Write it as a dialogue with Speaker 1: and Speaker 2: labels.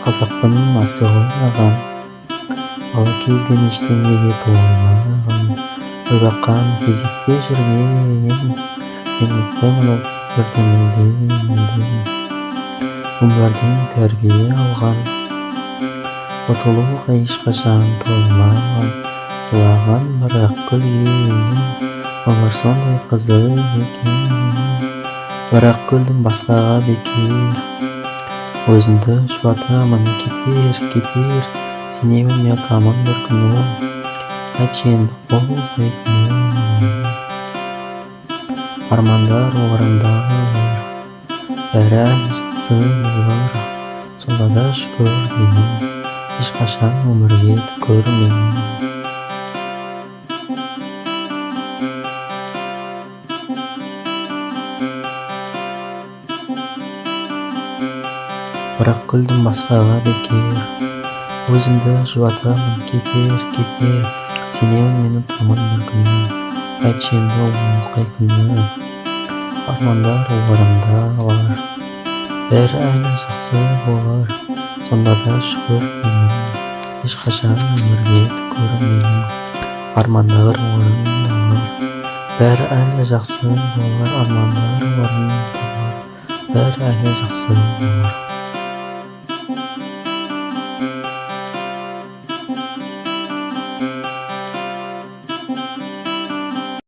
Speaker 1: Қазақтың асығы ойнаған, бала кезден ештеңеге толмаған, ойбаққан кезекте жүрген, мен ұмытпаймын ол кездерді мүлде. Өмірден тәрбие алған, ұтылуға ешқашан толмаған, жылаған бірақ күлген, өмір сондай қызық екен. Бірақ күлдім басқаға бекер, өзімді жұбатамын кетер, сенемін ұятамын бір күні, әйтшенді болмай күні. Армандар орындалар, бәрі әлі жақсы болар, сонда да шүкір деймін, ешқашан өмірге түкірмеймін. Бірақ күлдім басқаға бекер, өзімді жұбатамын кетер, сенемін мен ұтамын бір күні, әйтшенді ол қай күні. Армандар орындалар, бәрі әлі жақсы болар, сонда да шүкір деймін, ешқашан өмірге түкірмеймін. Армандар орындалар, бәрі әлі жақсы болар, армандар орындалар, бәрі әлі жақсы болар.